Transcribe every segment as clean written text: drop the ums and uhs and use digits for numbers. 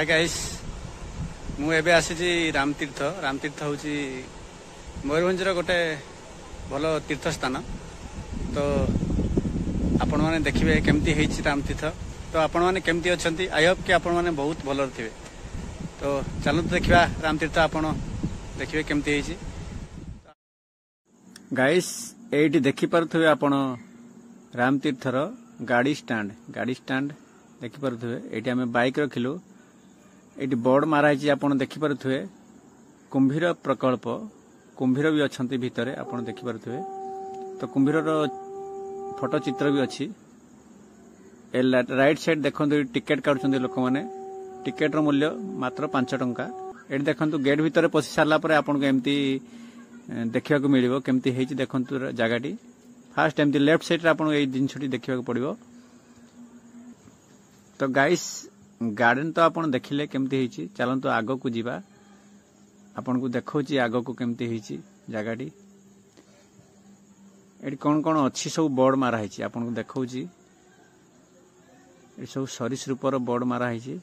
Hi guys मु एबे आसी रामतीर्थ रामतीर्थ हूँ मयूरभंजर गोटे भल तीर्थ स्थान तो आपण मैंने देखिए केमती है रामतीर्थ तो आपण मैंने केमती अच्छा आई होप कि आपण मैंने बहुत भल थे तो चलते देखा रामतीर्थ आपण देखिए केमती है गाइस एटी देखिपे आपण रामतीर्थर गाड़ी स्टैंड देखिपे ये आम बाइक रखिलु ये बोर्ड माराई आप देखिपे कुंभीर प्रकल्प कुंभीर भी अच्छा भितर आप देखिपे तो कुंभीर फोटो चित्र भी अच्छी राइट साइड देखो टिकेट काटुंट लोक मैंने टिकेट मूल्य मात्र 5 टंका ये देखो गेट भितर पशि सारापर आपको एमती देखा मिल केमती देखु जगह फास्ट एमती लेफ्ट साइड आपको ये जिनटी देखा पड़ो तो गाइस गार्डन तो आपन देखिले केमती हेची चलंतु आगो को जीवा आपन को देखौची आगो को केमती हेची जगाटी एटी कौन अच्छी सब बोर्ड मारा हेची आपन को देखौची ए सब सरीसृपर बोर्ड मारा हेची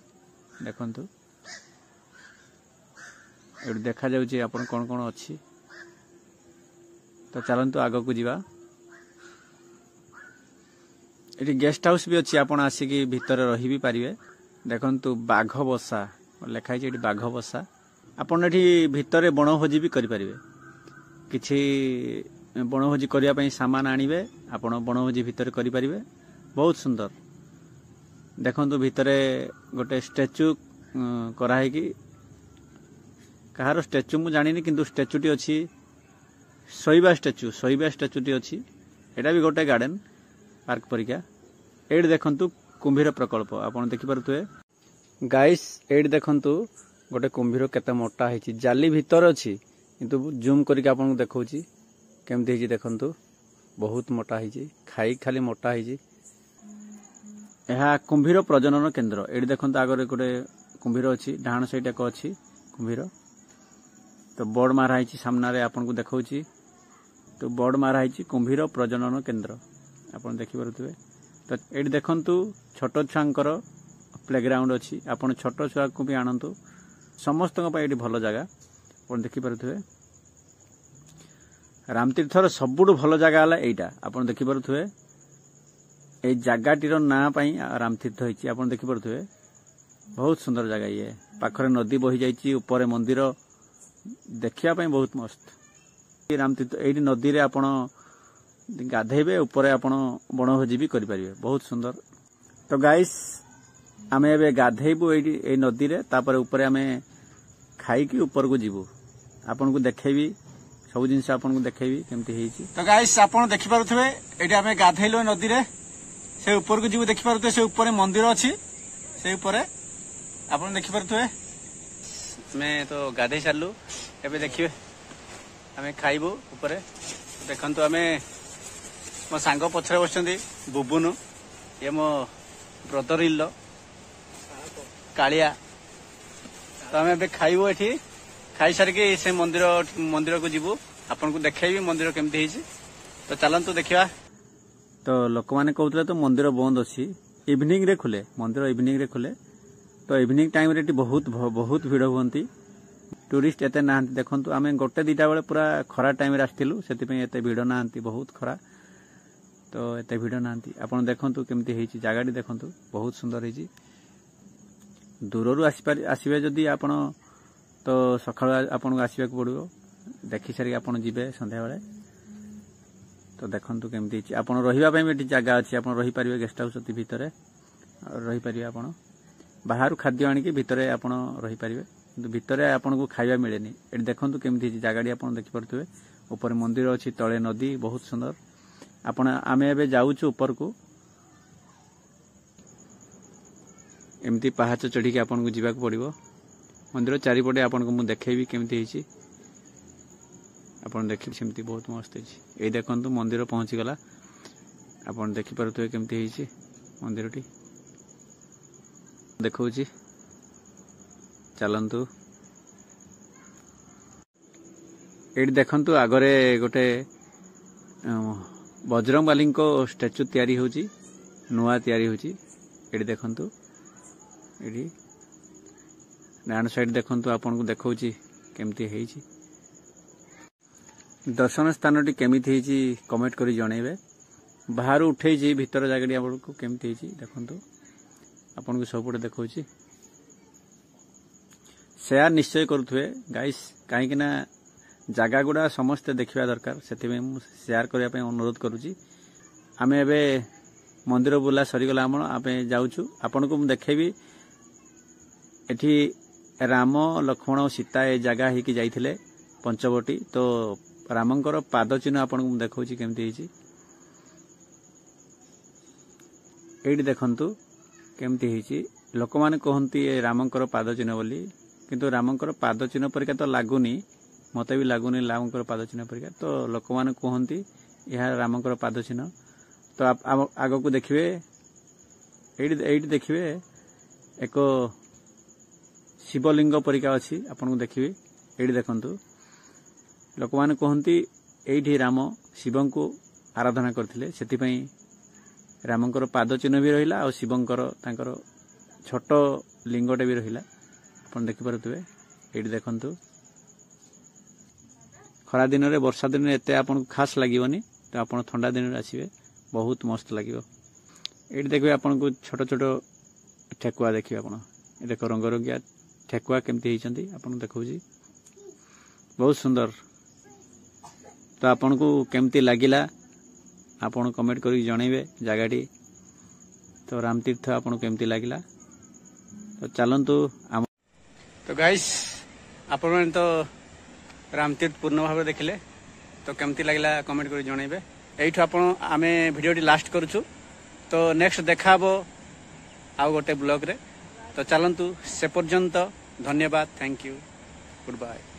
देखंतु एटी देखा जाउची आपन कौन अच्छी तो चलंतु आगो को जीवा ये गेस्ट हाउस भी अच्छी आपड़ आसिक भितर रही भी पारे देखु बाघ बसा लिखाई बाघ बसा आपड़ ये भितर बनभोजी भी करें किसी बनभोजी करने सामान आणवे आपण बनभोजी भितर करें बहुत सुंदर देखु भितर गोटे स्टैच्यू कराई कहार स्टैच्यू मु जानी किंतु स्टैच्यूटी अच्छी शोइबा स्टैच्यूटी अच्छी एटा भी गोटे गार्डन पार्क परिका एड देखंतु कुंभीर प्रकल्प आपन देखि परथुए गाइस एड देखंतु गोटे कुंभीर केते मोटा हेची जाली भीतर अछि किंतु जूम करके आपन देखौची केमती हेची देखंतु बहुत मोटा हेची खाई खाली मोटा हेची एहा कुंभीर प्रजनन केंद्र एड देखंतु आगरे गोटे कुंभीर अछि डाहाण साइड एक अछि कुंभीर तो बोर्ड मारा हेची सामने रे आपन को देखौची तो बोर्ड मारा हेची कुंभीर प्रजनन केंद्र आपन देखि परथुए तो ये देखंतु छोट छुआंकर प्लेग्राउंड अच्छी आपन छोट छुआ को भी आणंतु समस्त ये भल जगह आपन देखि परथुए रामतीर्थर सबुठु भल जगह है एटा आपन देखि परथुए ए जगाटीर ना पई रामतीर्थ होईची आपन देखि परथुए बहुत सुंदर जगह ये पाखरे नदी बही जाईची ऊपर मंदिर देखिया पई बहुत मस्त रामतीर्थ एडी नदी रे आपन गाधेबे ऊपर आपण बनभोजी भी करें बहुत सुंदर तो गाइस आम ए गाधेबू ये नदी रे तापर ऊपर आम खाई ऊपर को जीवु आपन को देखेबी सब जिन आपन को देखेबी केमती हेची तो गाइस आपन देखि पारुथबे एटी आम गाधेलो नदी रे से ऊपर को जीवु देखि पारुथबे से ऊपर मंदिर अछि से ऊपर आपन देखि पारुथबे मैं तो गाधे सारलु एबे देखिबे आम खाइबू ऊपर देखंतु आम मो सांग पछरे बसचंदी बुबुनु ये मो ब्रदर इल्लो कालिया तो आम ए खाइबू एठी खाई सारिकी से मंदिर को जीवु आपन को देखेबी मंदिर केमती हेची तो चलंतु देखिबा तो लोक माने कहउतले तो मंदिर बंद अछि इवनिंग रे खुले मंदिर इवनिंग रे खुले तो इवनिंग टाइम रे बहुत भीड़ हुंती टूरिस्ट एते नाहंती देखंतु आमे गोटे दीटा बेले पूरा खरा टाइम रे आस्तिलु सेति पे एते भीड़ नाहंती बहुत खरा तो एते भीड़ नाहंती आपण देखंतु केमती हेची जगाटी देखंतु बहुत सुंदर हेची दूररू आसीबे जदी आपण तो सकाळ आपण आसीबे को पड़िबो देखि सारी आपण जिबे संध्या बेले तो देखंतु केमती हेची आपण रहिबा पई बेटी जगह अछि आपण रहि परिबे गेस्ट हाउस अति भितरे रहि परिबे आपण बाहर खाद्य आनी के भितरे आपण रहि परिबे किंतु भितरे आपण को खाइबा मिलेनी एटी देखंतु केमती हेची जगाटी आपण देखि परथुवे ऊपर मंदिर अछि तळे नदी बहुत सुंदर आपण आमे एबे जाउछु ऊपर को एमती पहाच चढ़ी के आपन को जीवा को पड़िबो मंदिर चारिपटे आपन को मु देखेबी केमती हेची आपन देखि सेमती बहुत मस्त हेची ए देखंतु मंदिर पहुंची गला आपन देखि परथुए केमती हेची मंदिरटी देखौची चलंतु एटी देखंतु आगरे गोटे बजरंगबाली को स्टैच्यू तैयारी होची नुआ तैयारी होची एटी देखंतु एटी डाण साइड देखंतु आपन को देखौची केमती हेची दर्शन स्थान केमिति हेची कमेंट करी जणैबे बाहर उठेची भीतर जागडी आपन को केमती हेची देखंतु आपन को सबुडे देखौची शेयर निश्चय करुथुए गाइस काहे कि ना जगह गुड़ा समस्ते देखा दरकार से शेयर करने अनुरोध करुच्ची आम ए मंदिर बुला सरीगला आम जाऊँ आपन को देखेबी एठी राम लक्ष्मण और सीता ए जगह होकी जाइथिले पंचवटी तो रामंकर पाद चिन्ह आपन को देखा केमती एठी देखंतु केमती लोक माने कहती रामंकर पाद चिन्ह बोली किंतु रामंकर पाद चिन्ह परिका तो लगुनि मत भी लगुनि रामंकर पाद चिन्ह परिका तो लोक माने कहती यह रामंकर पाद चिन्ह तो आग को देखिए एठी देखिए एक शिवलिंग परिका अच्छी आपन को देखिए एठी देखंतु लोक माने कहती एठी राम शिव को आराधना करथिले सेतिपई रामंकर पाद चिन्ह भी रहिला और शिवंकर तांकर छोट लिंगटे भी रहिला आपन देखि परथुवे एठी देखंतु खरा दिन रे वर्षा दिन रे एते आपन खास लागिवनी तो आपन ठंडा दिन रे आसीबे बहुत मस्त लागिवो एठी देखबे आपन को छोट छोट ठेकुआ देखिबे आपन ए देखो रंग रंगिया ठेकुआ केमती हेचंती आपन देखौजी बहुत सुंदर तो आपन को केमती लागिला आपन कमेंट करी जणैबे जगाटी तो रामतीर्थ आपन केमती लागिला तो चलंतु तो गाइस आपण तो रामतीर्थ पूर्ण भाव देखिले तो केमती लगिला कमेंट करी जणैबे एठु आपण आमे वीडियोटी लास्ट करूछु तो नेक्स्ट देखाबो आउ गोटे ब्लॉग रे तो चलंतु से पर्यंत धन्यवाद थैंक यू गुड बाय।